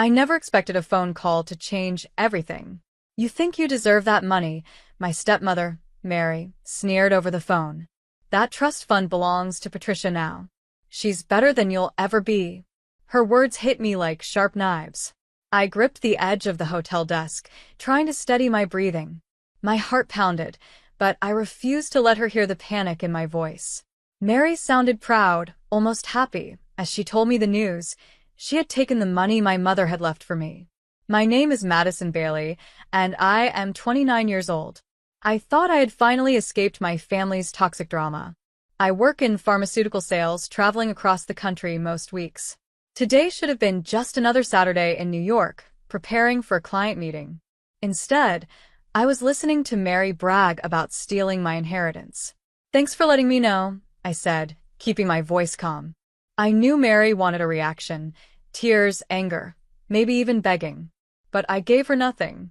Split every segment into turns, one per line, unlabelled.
I never expected a phone call to change everything. You think you deserve that money, my stepmother, Mary, sneered over the phone. That trust fund belongs to Patricia now. She's better than you'll ever be. Her words hit me like sharp knives. I gripped the edge of the hotel desk, trying to steady my breathing. My heart pounded, but I refused to let her hear the panic in my voice. Mary sounded proud, almost happy, as she told me the news. She had taken the money my mother had left for me. My name is Madison Bailey, and I am 29 years old. I thought I had finally escaped my family's toxic drama. I work in pharmaceutical sales, traveling across the country most weeks. Today should have been just another Saturday in New York, preparing for a client meeting. Instead, I was listening to Mary brag about stealing my inheritance. "Thanks for letting me know," I said, keeping my voice calm. I knew Mary wanted a reaction, tears, anger, maybe even begging. But I gave her nothing.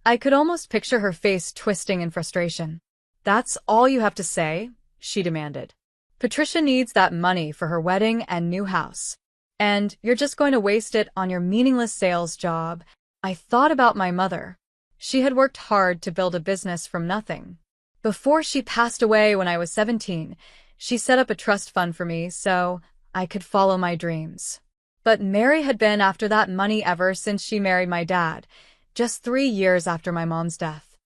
I could almost picture her face twisting in frustration. "That's all you have to say?" she demanded. "Patricia needs that money for her wedding and new house. And you're just going to waste it on your meaningless sales job." I thought about my mother. She had worked hard to build a business from nothing. Before she passed away when I was 17, she set up a trust fund for me so I could follow my dreams. But Mary had been after that money ever since she married my dad, just 3 years after my mom's death.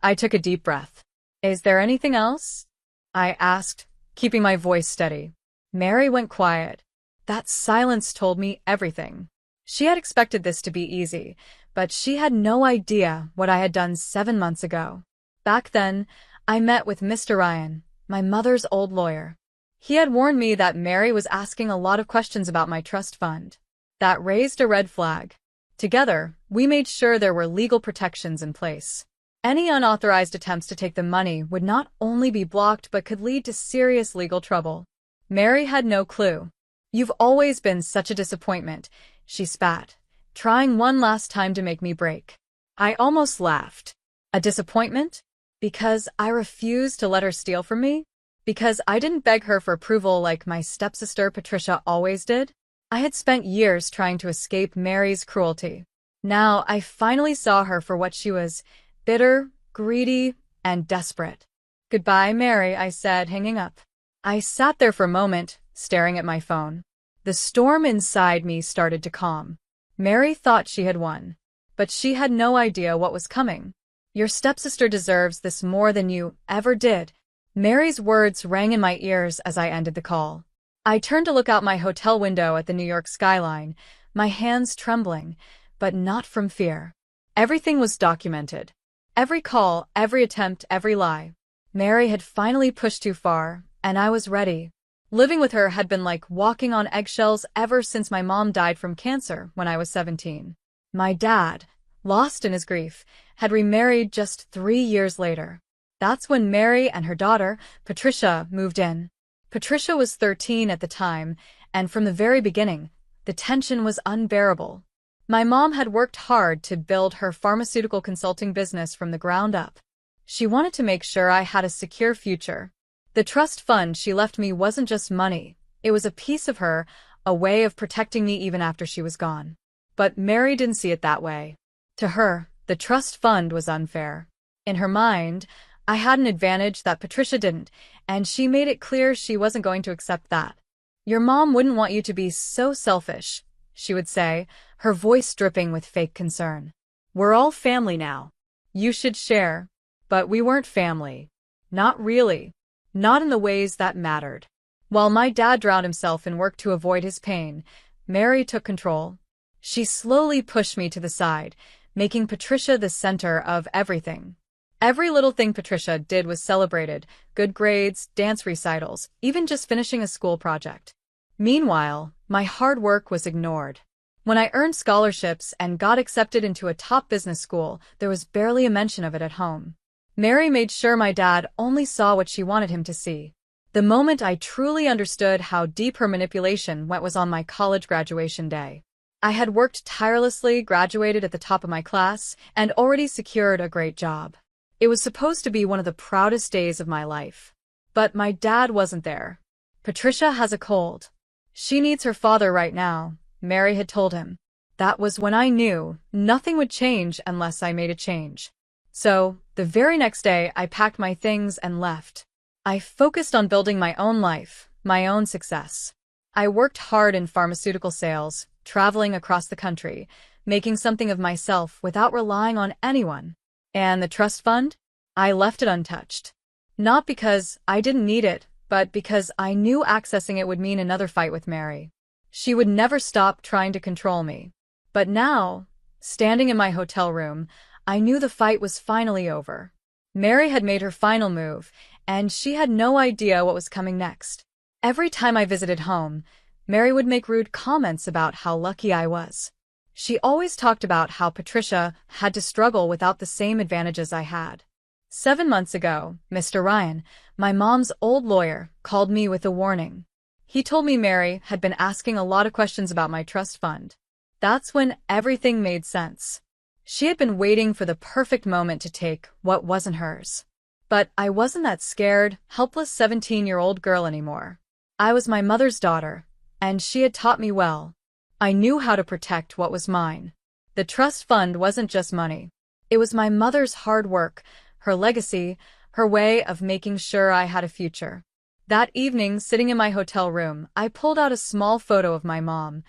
I took a deep breath. "Is there anything else?" I asked, keeping my voice steady. Mary went quiet. That silence told me everything. She had expected this to be easy, but she had no idea what I had done 7 months ago. Back then, I met with Mr. Ryan, my mother's old lawyer. He had warned me that Mary was asking a lot of questions about my trust fund. That raised a red flag. Together, we made sure there were legal protections in place. Any unauthorized attempts to take the money would not only be blocked but could lead to serious legal trouble. Mary had no clue. "You've always been such a disappointment," she spat, trying one last time to make me break. I almost laughed. A disappointment? Because I refused to let her steal from me? Because I didn't beg her for approval like my stepsister Patricia always did? I had spent years trying to escape Mary's cruelty. Now I finally saw her for what she was: bitter, greedy, and desperate. "Goodbye, Mary," I said, hanging up. I sat there for a moment, staring at my phone. The storm inside me started to calm. Mary thought she had won, but she had no idea what was coming. "Your stepsister deserves this more than you ever did." Mary's words rang in my ears as I ended the call. I turned to look out my hotel window at the New York skyline, my hands trembling, but not from fear. Everything was documented. Every call, every attempt, every lie. Mary had finally pushed too far, and I was ready. Living with her had been like walking on eggshells ever since my mom died from cancer when I was 17. My dad, lost in his grief, had remarried just 3 years later. That's when Mary and her daughter, Patricia, moved in. Patricia was 13 at the time, and from the very beginning, the tension was unbearable. My mom had worked hard to build her pharmaceutical consulting business from the ground up. She wanted to make sure I had a secure future. The trust fund she left me wasn't just money. It was a piece of her, a way of protecting me even after she was gone. But Mary didn't see it that way. To her, the trust fund was unfair. In her mind, I had an advantage that Patricia didn't, and she made it clear she wasn't going to accept that. "Your mom wouldn't want you to be so selfish," she would say, her voice dripping with fake concern. "We're all family now. You should share." But we weren't family. Not really. Not in the ways that mattered. While my dad drowned himself in work to avoid his pain, Mary took control. She slowly pushed me to the side, making Patricia the center of everything. Every little thing Patricia did was celebrated: good grades, dance recitals, even just finishing a school project. Meanwhile, my hard work was ignored. When I earned scholarships and got accepted into a top business school, there was barely a mention of it at home. Mary made sure my dad only saw what she wanted him to see. The moment I truly understood how deep her manipulation went was on my college graduation day. I had worked tirelessly, graduated at the top of my class, and already secured a great job. It was supposed to be one of the proudest days of my life. But my dad wasn't there. "Patricia has a cold. She needs her father right now," Mary had told him. That was when I knew nothing would change unless I made a change. So, the very next day, I packed my things and left. I focused on building my own life, my own success. I worked hard in pharmaceutical sales, traveling across the country, making something of myself without relying on anyone. And the trust fund? I left it untouched. Not because I didn't need it, but because I knew accessing it would mean another fight with Mary. She would never stop trying to control me. But now, standing in my hotel room, I knew the fight was finally over. Mary had made her final move, and she had no idea what was coming next. Every time I visited home, Mary would make rude comments about how lucky I was. She always talked about how Patricia had to struggle without the same advantages I had. 7 months ago, Mr. Ryan, my mom's old lawyer, called me with a warning. He told me Mary had been asking a lot of questions about my trust fund. That's when everything made sense. She had been waiting for the perfect moment to take what wasn't hers. But I wasn't that scared, helpless 17-year-old girl anymore. I was my mother's daughter, and she had taught me well. I knew how to protect what was mine. The trust fund wasn't just money. It was my mother's hard work, her legacy, her way of making sure I had a future. That evening, sitting in my hotel room, I pulled out a small photo of my mom,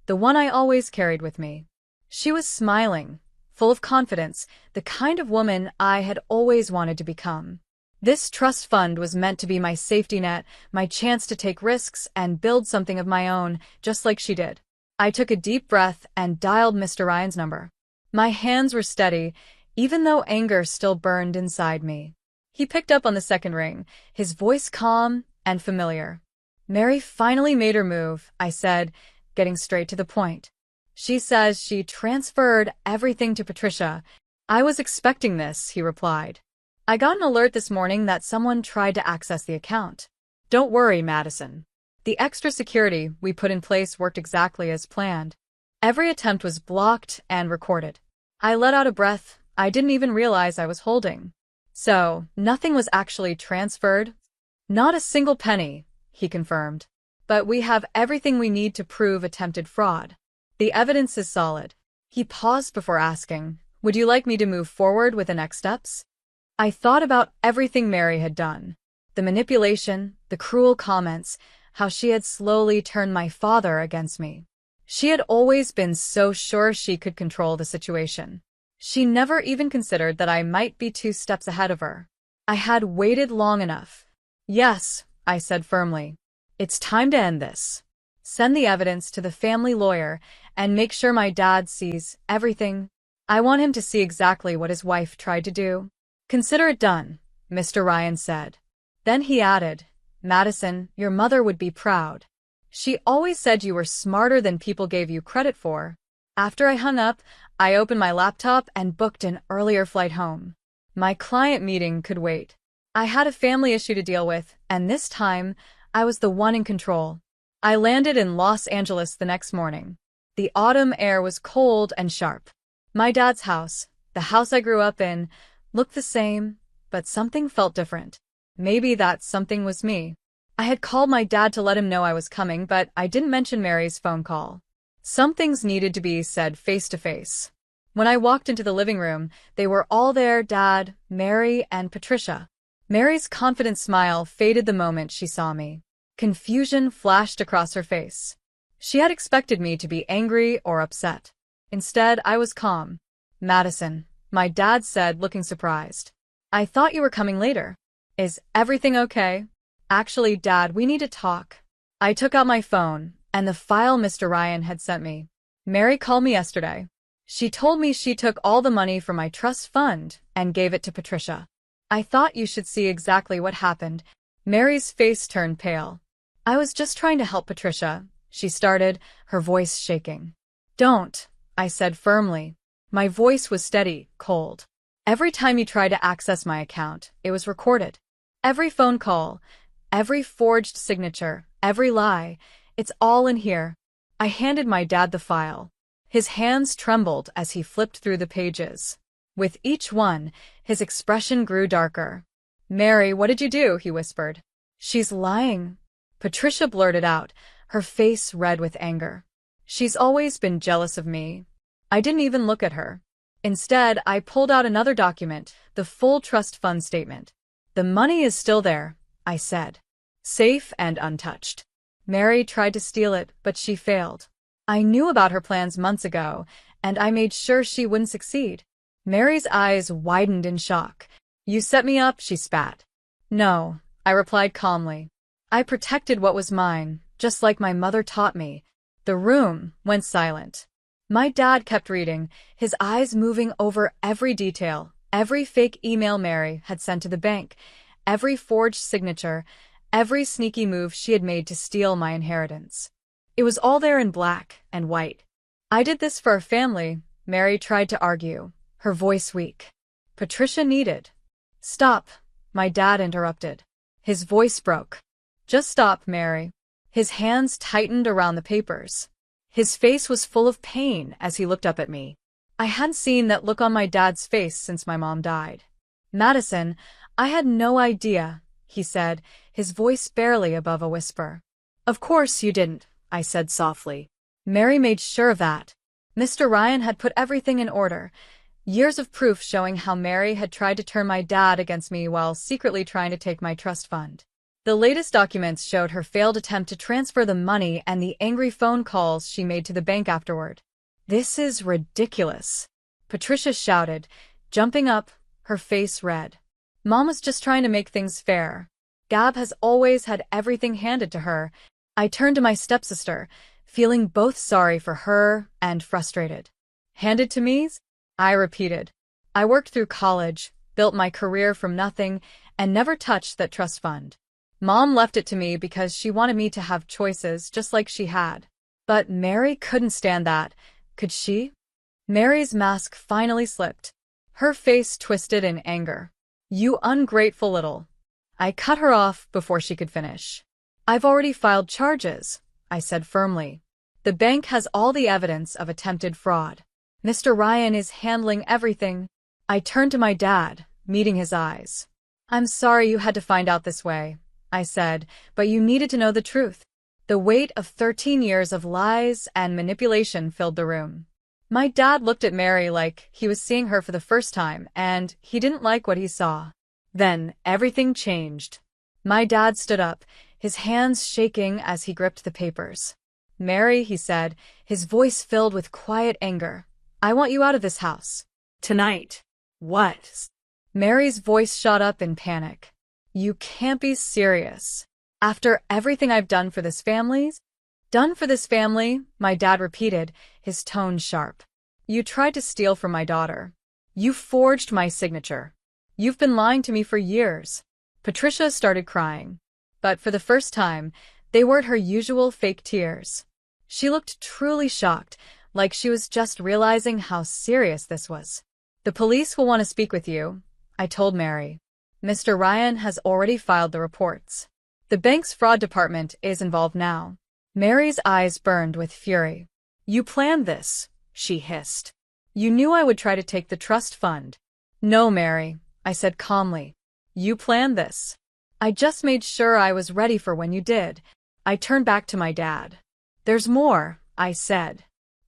the one I always carried with me. She was smiling, full of confidence, the kind of woman I had always wanted to become. This trust fund was meant to be my safety net, my chance to take risks and build something of my own, just like she did. I took a deep breath and dialed Mr. Ryan's number. My hands were steady, even though anger still burned inside me. He picked up on the second ring, his voice calm and familiar. "Mary finally made her move," I said, getting straight to the point. "She says she transferred everything to Patricia." "I was expecting this," he replied. "I got an alert this morning that someone tried to access the account." "Don't worry, Madison. The extra security we put in place worked exactly as planned. Every attempt was blocked and recorded." I let out a breath I didn't even realize I was holding. "So, nothing was actually transferred?" "Not a single penny," he confirmed. "But we have everything we need to prove attempted fraud. The evidence is solid." He paused before asking, "Would you like me to move forward with the next steps?" I thought about everything Mary had done. The manipulation, the cruel comments, how she had slowly turned my father against me. She had always been so sure she could control the situation. She never even considered that I might be 2 steps ahead of her. I had waited long enough. "Yes," I said firmly. "It's time to end this. Send the evidence to the family lawyer and make sure my dad sees everything. I want him to see exactly what his wife tried to do." "Consider it done," Mr. Ryan said. Then he added, "Madison, your mother would be proud. She always said you were smarter than people gave you credit for." After I hung up, I opened my laptop and booked an earlier flight home. My client meeting could wait. I had a family issue to deal with, and this time, I was the one in control. I landed in Los Angeles the next morning. The autumn air was cold and sharp. My dad's house, the house I grew up in, looked the same, but something felt different. Maybe that something was me. I had called my dad to let him know I was coming, but I didn't mention Mary's phone call. Some things needed to be said face to face. When I walked into the living room, they were all there: Dad, Mary, and Patricia. Mary's confident smile faded the moment she saw me. Confusion flashed across her face. She had expected me to be angry or upset. Instead, I was calm. "Madison," my dad said, looking surprised. "I thought you were coming later. Is everything okay?" "Actually, Dad, we need to talk." I took out my phone and the file Mr. Ryan had sent me. "Mary called me yesterday. She told me she took all the money from my trust fund and gave it to Patricia. I thought you should see exactly what happened." Mary's face turned pale. "I was just trying to help Patricia," she started, her voice shaking. "Don't," I said firmly. My voice was steady, cold. "Every time you try to access my account, it was recorded. Every phone call, every forged signature, every lie, it's all in here." I handed my dad the file. His hands trembled as he flipped through the pages. With each one, his expression grew darker. "Mary, what did you do?" he whispered. "She's lying," Patricia blurted out, her face red with anger. She's always been jealous of me. I didn't even look at her. Instead, I pulled out another document, the full trust fund statement. The money is still there, I said. Safe and untouched. Mary tried to steal it, but she failed. I knew about her plans months ago, and I made sure she wouldn't succeed. Mary's eyes widened in shock. You set me up, she spat. No, I replied calmly. I protected what was mine, just like my mother taught me. The room went silent. My dad kept reading, his eyes moving over every detail, every fake email Mary had sent to the bank, every forged signature, every sneaky move she had made to steal my inheritance. It was all there in black and white. I did this for our family, Mary tried to argue, her voice weak. Patricia needed. Stop, my dad interrupted. His voice broke. Just stop, Mary. His hands tightened around the papers. His face was full of pain as he looked up at me. I hadn't seen that look on my dad's face since my mom died. Madison, I had no idea, he said, his voice barely above a whisper. Of course you didn't, I said softly. Mary made sure of that. Mr. Ryan had put everything in order. Years of proof showing how Mary had tried to turn my dad against me while secretly trying to take my trust fund. The latest documents showed her failed attempt to transfer the money and the angry phone calls she made to the bank afterward. This is ridiculous, Patricia shouted, jumping up, her face red. Mom was just trying to make things fair. Gab has always had everything handed to her. I turned to my stepsister, feeling both sorry for her and frustrated. Handed to me? I repeated. I worked through college, built my career from nothing, and never touched that trust fund. Mom left it to me because she wanted me to have choices just like she had. But Mary couldn't stand that, could she? Mary's mask finally slipped. Her face twisted in anger. You ungrateful little. I cut her off before she could finish. I've already filed charges, I said firmly. The bank has all the evidence of attempted fraud. Mr. Ryan is handling everything. I turned to my dad, meeting his eyes. I'm sorry you had to find out this way, I said, but you needed to know the truth. The weight of 13 years of lies and manipulation filled the room. My dad looked at Mary like he was seeing her for the first time, and he didn't like what he saw. Then everything changed. My dad stood up, his hands shaking as he gripped the papers. Mary, he said, his voice filled with quiet anger. I want you out of this house. Tonight. What? Mary's voice shot up in panic. You can't be serious. After everything I've done for this family? Done for this family, my dad repeated, his tone sharp. You tried to steal from my daughter. You forged my signature. You've been lying to me for years. Patricia started crying. But for the first time, they weren't her usual fake tears. She looked truly shocked, like she was just realizing how serious this was. The police will want to speak with you, I told Mary. Mr. Ryan has already filed the reports. The bank's fraud department is involved now. Mary's eyes burned with fury. You planned this, she hissed. You knew I would try to take the trust fund. No, Mary, I said calmly. You planned this. I just made sure I was ready for when you did. I turned back to my dad. There's more, I said.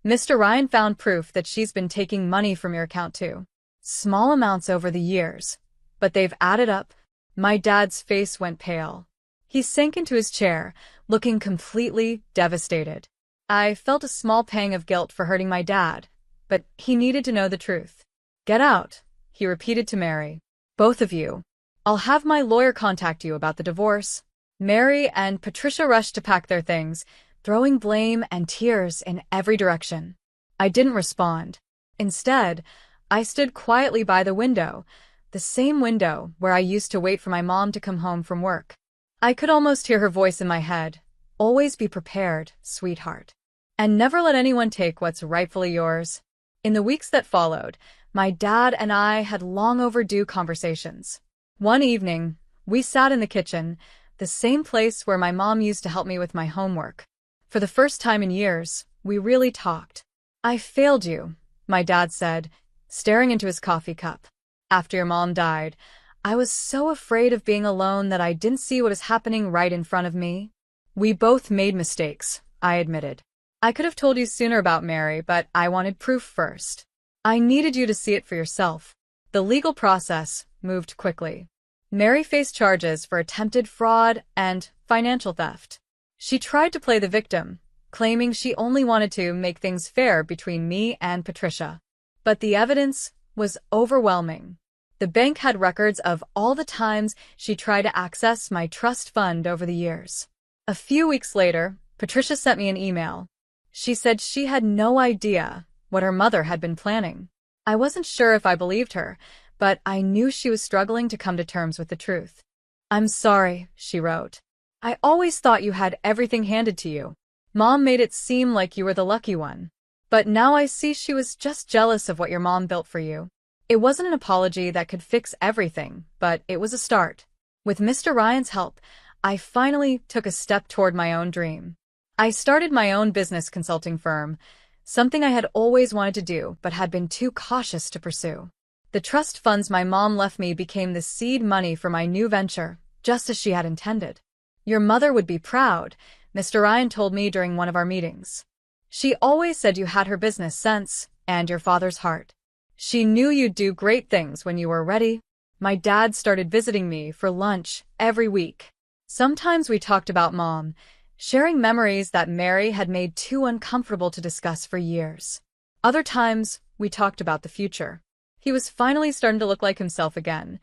Mr. Ryan found proof that she's been taking money from your account too. Small amounts over the years, but they've added up. My dad's face went pale. He sank into his chair, looking completely devastated. I felt a small pang of guilt for hurting my dad, but he needed to know the truth. Get out, he repeated to Mary. Both of you. I'll have my lawyer contact you about the divorce. Mary and Patricia rushed to pack their things, throwing blame and tears in every direction. I didn't respond. Instead, I stood quietly by the window, the same window where I used to wait for my mom to come home from work. I could almost hear her voice in my head. Always be prepared, sweetheart. And never let anyone take what's rightfully yours. In the weeks that followed, my dad and I had long overdue conversations. One evening, we sat in the kitchen, the same place where my mom used to help me with my homework. For the first time in years, we really talked. I failed you, my dad said, staring into his coffee cup. After your mom died, I was so afraid of being alone that I didn't see what was happening right in front of me. We both made mistakes, I admitted. I could have told you sooner about Mary, but I wanted proof first. I needed you to see it for yourself. The legal process moved quickly. Mary faced charges for attempted fraud and financial theft. She tried to play the victim, claiming she only wanted to make things fair between me and Patricia. But the evidence was overwhelming. The bank had records of all the times she tried to access my trust fund over the years. A few weeks later, Patricia sent me an email. She said she had no idea what her mother had been planning. I wasn't sure if I believed her, but I knew she was struggling to come to terms with the truth. "I'm sorry," she wrote. "I always thought you had everything handed to you. Mom made it seem like you were the lucky one. But now I see she was just jealous of what your mom built for you." It wasn't an apology that could fix everything, but it was a start. With Mr. Ryan's help, I finally took a step toward my own dream. I started my own business consulting firm, something I had always wanted to do but had been too cautious to pursue. The trust funds my mom left me became the seed money for my new venture, just as she had intended. "Your mother would be proud," Mr. Ryan told me during one of our meetings. "She always said you had her business sense and your father's heart. She knew you'd do great things when you were ready." My dad started visiting me for lunch every week. Sometimes we talked about Mom, sharing memories that Mary had made too uncomfortable to discuss for years. Other times, we talked about the future. He was finally starting to look like himself again,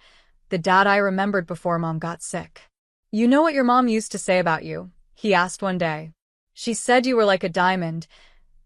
the dad I remembered before Mom got sick. "You know what your mom used to say about you?" he asked one day. "She said you were like a diamond.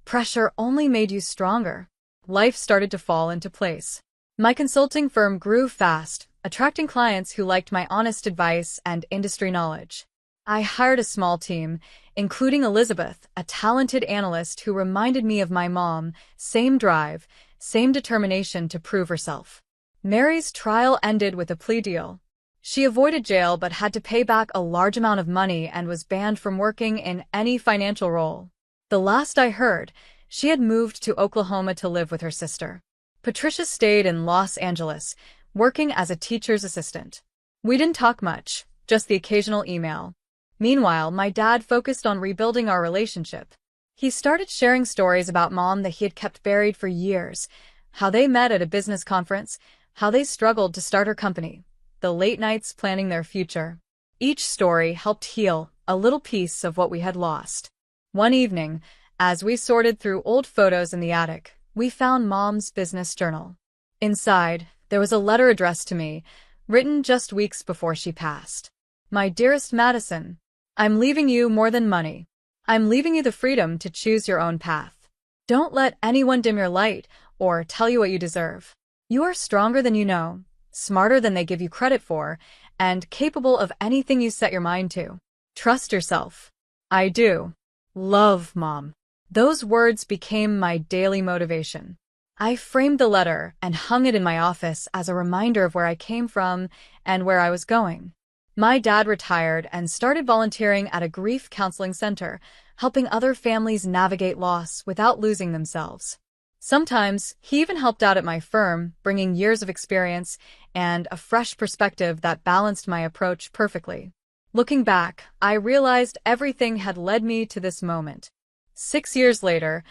Pressure only made you stronger." Life started to fall into place. My consulting firm grew fast, attracting clients who liked my honest advice and industry knowledge. I hired a small team, including Elizabeth, a talented analyst who reminded me of my mom, same drive, same determination to prove herself. Mary's trial ended with a plea deal. She avoided jail but had to pay back a large amount of money and was banned from working in any financial role. The last I heard, she had moved to Oklahoma to live with her sister. Patricia stayed in Los Angeles, working as a teacher's assistant. We didn't talk much, just the occasional email. Meanwhile, my dad focused on rebuilding our relationship. He started sharing stories about Mom that he had kept buried for years, how they met at a business conference, how they struggled to start her company, the late nights planning their future. Each story helped heal a little piece of what we had lost. One evening, as we sorted through old photos in the attic, we found Mom's business journal. Inside, there was a letter addressed to me, written just weeks before she passed. "My dearest Madison, I'm leaving you more than money. I'm leaving you the freedom to choose your own path. Don't let anyone dim your light or tell you what you deserve. You are stronger than you know, smarter than they give you credit for, and capable of anything you set your mind to. Trust yourself. I do. Love, Mom." Those words became my daily motivation. I framed the letter and hung it in my office as a reminder of where I came from and where I was going. My dad retired and started volunteering at a grief counseling center, helping other families navigate loss without losing themselves. Sometimes, he even helped out at my firm, bringing years of experience and a fresh perspective that balanced my approach perfectly. Looking back, I realized everything had led me to this moment. 6 years later,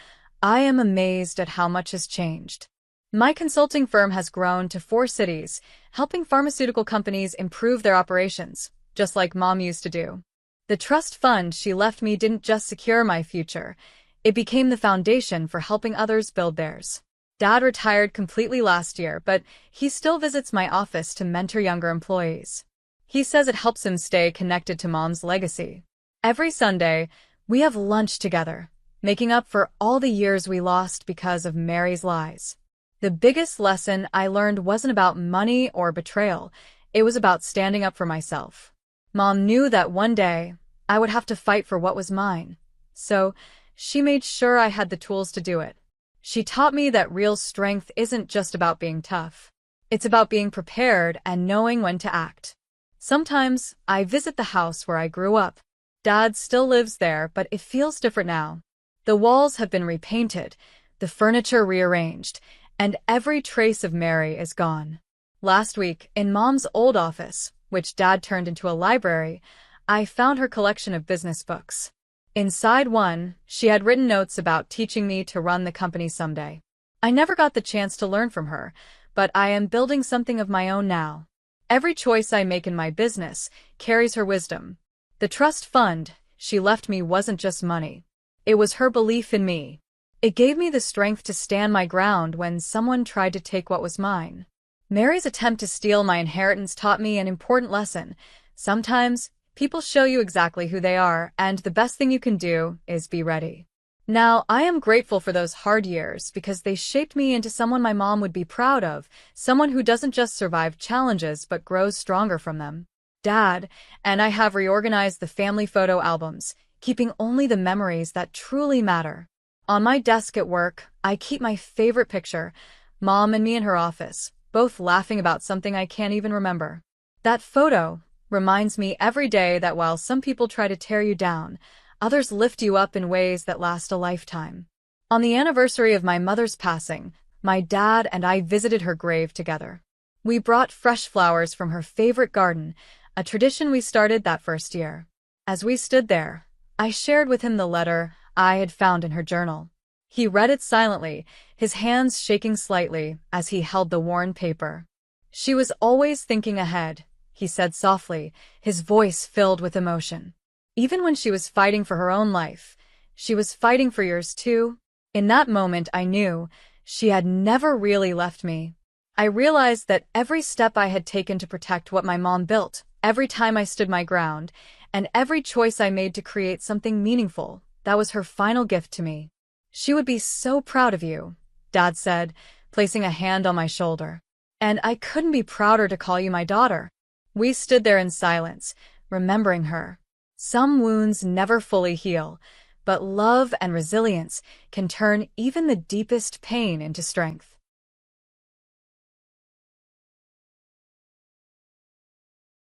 I am amazed at how much has changed. My consulting firm has grown to 4 cities, helping pharmaceutical companies improve their operations, just like Mom used to do. The trust fund she left me didn't just secure my future, it became the foundation for helping others build theirs. Dad retired completely last year, but he still visits my office to mentor younger employees. He says it helps him stay connected to Mom's legacy. Every Sunday, we have lunch together, making up for all the years we lost because of Mary's lies. The biggest lesson I learned wasn't about money or betrayal, it was about standing up for myself. Mom knew that one day, I would have to fight for what was mine, so she made sure I had the tools to do it. She taught me that real strength isn't just about being tough. It's about being prepared and knowing when to act. Sometimes, I visit the house where I grew up. Dad still lives there, but it feels different now. The walls have been repainted, the furniture rearranged, and every trace of Mary is gone. Last week, in Mom's old office, which Dad turned into a library, I found her collection of business books. Inside one, she had written notes about teaching me to run the company someday. I never got the chance to learn from her, but I am building something of my own now. Every choice I make in my business carries her wisdom. The trust fund she left me wasn't just money. It was her belief in me. It gave me the strength to stand my ground when someone tried to take what was mine. Mary's attempt to steal my inheritance taught me an important lesson. Sometimes, people show you exactly who they are, and the best thing you can do is be ready. Now, I am grateful for those hard years because they shaped me into someone my mom would be proud of, someone who doesn't just survive challenges but grows stronger from them. Dad and I have reorganized the family photo albums, keeping only the memories that truly matter. On my desk at work, I keep my favorite picture, Mom and me in her office, both laughing about something I can't even remember. That photo reminds me every day that while some people try to tear you down, others lift you up in ways that last a lifetime. On the anniversary of my mother's passing, my dad and I visited her grave together. We brought fresh flowers from her favorite garden, a tradition we started that first year. As we stood there, I shared with him the letter I had found in her journal. He read it silently, his hands shaking slightly as he held the worn paper. "She was always thinking ahead," he said softly, his voice filled with emotion. "Even when she was fighting for her own life, she was fighting for yours too." In that moment I knew she had never really left me. I realized that every step I had taken to protect what my mom built, every time I stood my ground, and every choice I made to create something meaningful, that was her final gift to me. "She would be so proud of you," Dad said, placing a hand on my shoulder. "And I couldn't be prouder to call you my daughter." We stood there in silence, remembering her. Some wounds never fully heal, but love and resilience can turn even the deepest pain into strength.